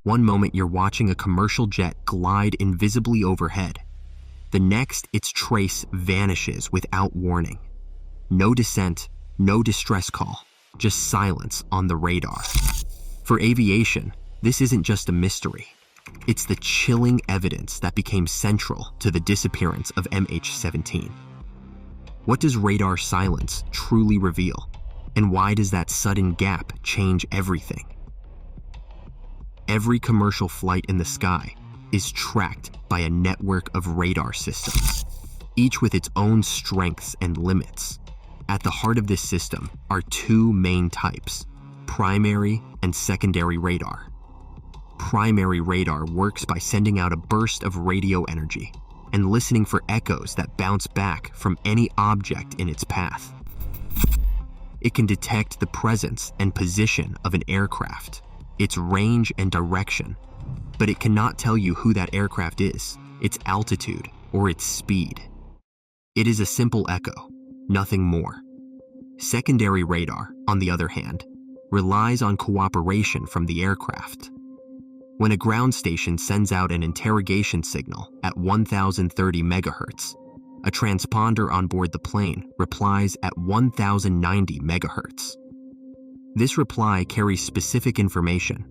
One moment you're watching a commercial jet glide invisibly overhead. The next, its trace vanishes without warning. No descent, no distress call, just silence on the radar. For aviation, this isn't just a mystery. It's the chilling evidence that became central to the disappearance of MH17. What does radar silence truly reveal? And why does that sudden gap change everything? Every commercial flight in the sky is tracked by a network of radar systems, each with its own strengths and limits. At the heart of this system are two main types: primary and secondary radar. Primary radar works by sending out a burst of radio energy and listening for echoes that bounce back from any object in its path. It can detect the presence and position of an aircraft, its range and direction, but it cannot tell you who that aircraft is, its altitude, or its speed. It is a simple echo, nothing more. Secondary radar, on the other hand, relies on cooperation from the aircraft. When a ground station sends out an interrogation signal at 1030 MHz, a transponder on board the plane replies at 1090 MHz. This reply carries specific information,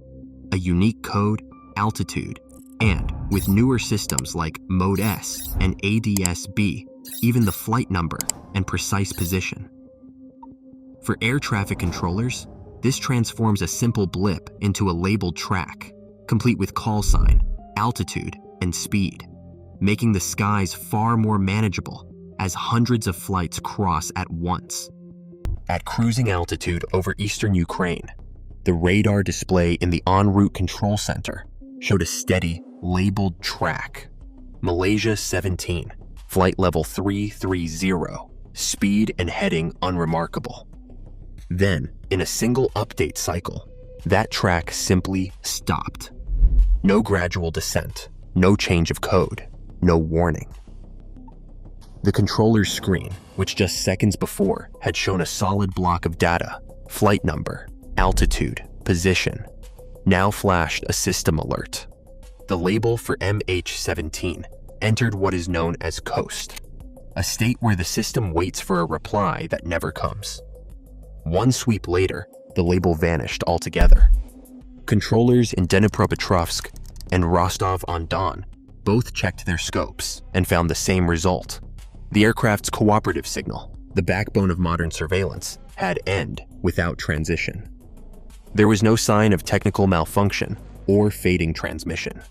a unique code, altitude, and, with newer systems like Mode S and ADS-B, even the flight number and precise position. For air traffic controllers, this transforms a simple blip into a labeled track, complete with call sign, altitude, and speed, making the skies far more manageable as hundreds of flights cross at once. At cruising altitude over eastern Ukraine, the radar display in the en route control center showed a steady, labeled track. Malaysia 17, flight level 330, speed and heading unremarkable. Then, in a single update cycle, that track simply stopped. No gradual descent, no change of code, no warning. The controller's screen, which just seconds before had shown a solid block of data, flight number, altitude, position, now flashed a system alert. The label for MH17 entered what is known as coast, a state where the system waits for a reply that never comes. One sweep later, the label vanished altogether. Controllers in Dnipropetrovsk and Rostov-on-Don both checked their scopes and found the same result. The aircraft's cooperative signal, the backbone of modern surveillance, had end without transition. There was no sign of technical malfunction or fading transmission.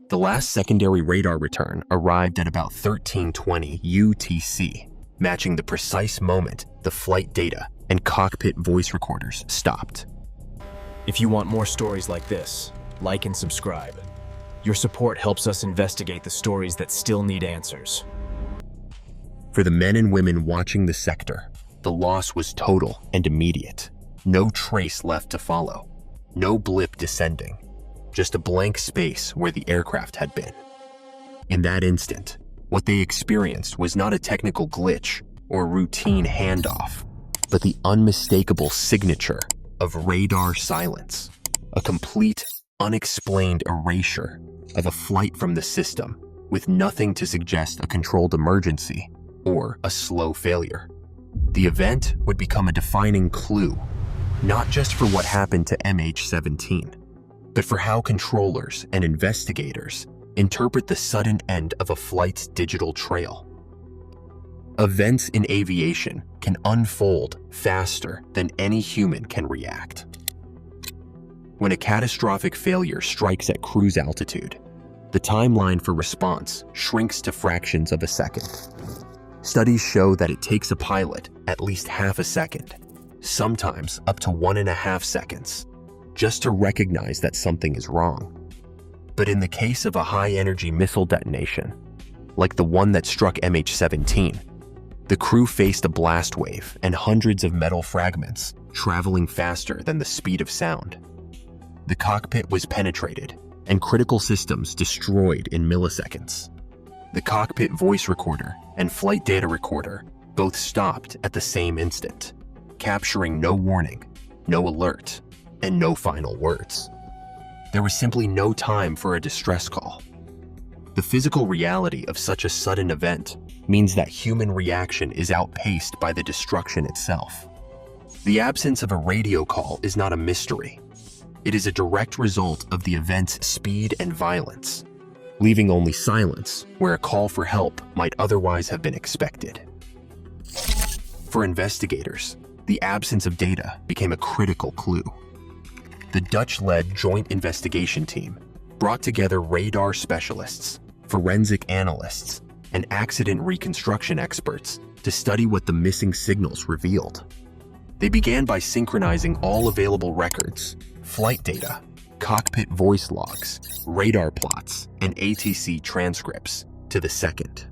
The last secondary radar return arrived at about 1320 UTC, matching the precise moment the flight data and cockpit voice recorders stopped. If you want more stories like this, like and subscribe. Your support helps us investigate the stories that still need answers. For the men and women watching the sector, the loss was total and immediate. No trace left to follow. No blip descending. Just a blank space where the aircraft had been. In that instant, what they experienced was not a technical glitch or routine handoff, but the unmistakable signature of radar silence, a complete, unexplained erasure of a flight from the system with nothing to suggest a controlled emergency or a slow failure. The event would become a defining clue, not just for what happened to MH17, but for how controllers and investigators interpret the sudden end of a flight's digital trail. Events in aviation can unfold faster than any human can react. When a catastrophic failure strikes at cruise altitude, the timeline for response shrinks to fractions of a second. Studies show that it takes a pilot at least half a second, sometimes up to 1.5 seconds, just to recognize that something is wrong. But in the case of a high-energy missile detonation, like the one that struck MH17, the crew faced a blast wave and hundreds of metal fragments traveling faster than the speed of sound. The cockpit was penetrated and critical systems destroyed in milliseconds. The cockpit voice recorder and flight data recorder both stopped at the same instant, capturing no warning, no alert, and no final words. There was simply no time for a distress call. The physical reality of such a sudden event means that human reaction is outpaced by the destruction itself. The absence of a radio call is not a mystery. It is a direct result of the event's speed and violence, leaving only silence where a call for help might otherwise have been expected. For investigators, the absence of data became a critical clue. The Dutch-led Joint Investigation Team brought together radar specialists, forensic analysts, and accident reconstruction experts to study what the missing signals revealed. They began by synchronizing all available records, flight data, cockpit voice logs, radar plots, and ATC transcripts to the second.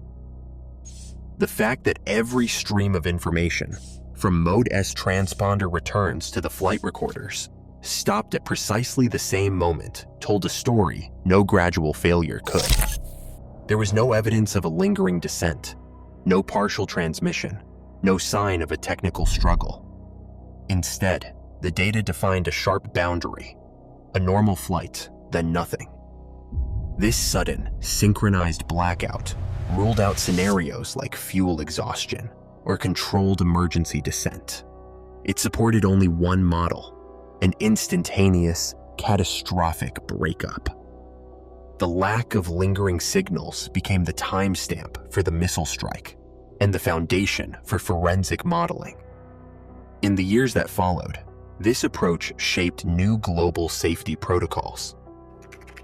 The fact that every stream of information, from Mode S transponder returns to the flight recorders, stopped at precisely the same moment told a story no gradual failure could. There was no evidence of a lingering descent, no partial transmission, no sign of a technical struggle. Instead, the data defined a sharp boundary, a normal flight, then nothing. This sudden, synchronized blackout ruled out scenarios like fuel exhaustion or controlled emergency descent. It supported only one model: an instantaneous, catastrophic breakup. The lack of lingering signals became the timestamp for the missile strike and the foundation for forensic modeling. In the years that followed, this approach shaped new global safety protocols.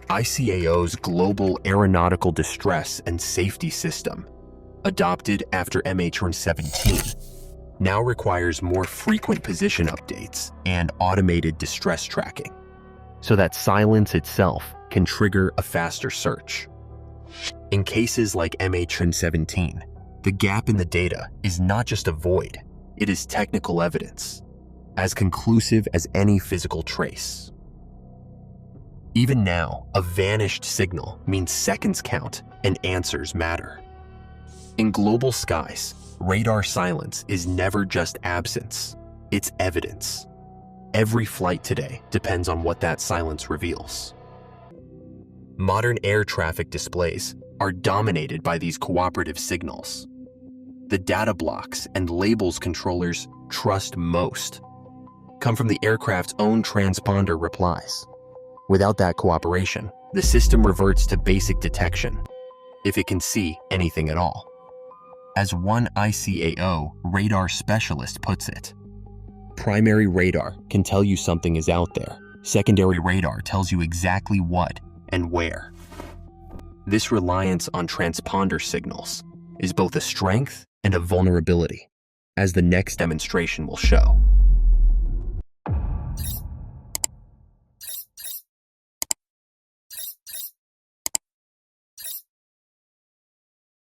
ICAO's Global Aeronautical Distress and Safety System, adopted after MH17, now requires more frequent position updates and automated distress tracking, so that silence itself can trigger a faster search. In cases like MH17, the gap in the data is not just a void, it is technical evidence, as conclusive as any physical trace. Even now, a vanished signal means seconds count and answers matter. In global skies, radar silence is never just absence, it's evidence. Every flight today depends on what that silence reveals. Modern air traffic displays are dominated by these cooperative signals. The data blocks and labels controllers trust most come from the aircraft's own transponder replies. Without that cooperation, the system reverts to basic detection, if it can see anything at all. As one ICAO radar specialist puts it, primary radar can tell you something is out there. Secondary radar tells you exactly what and where. This reliance on transponder signals is both a strength and a vulnerability, as the next demonstration will show.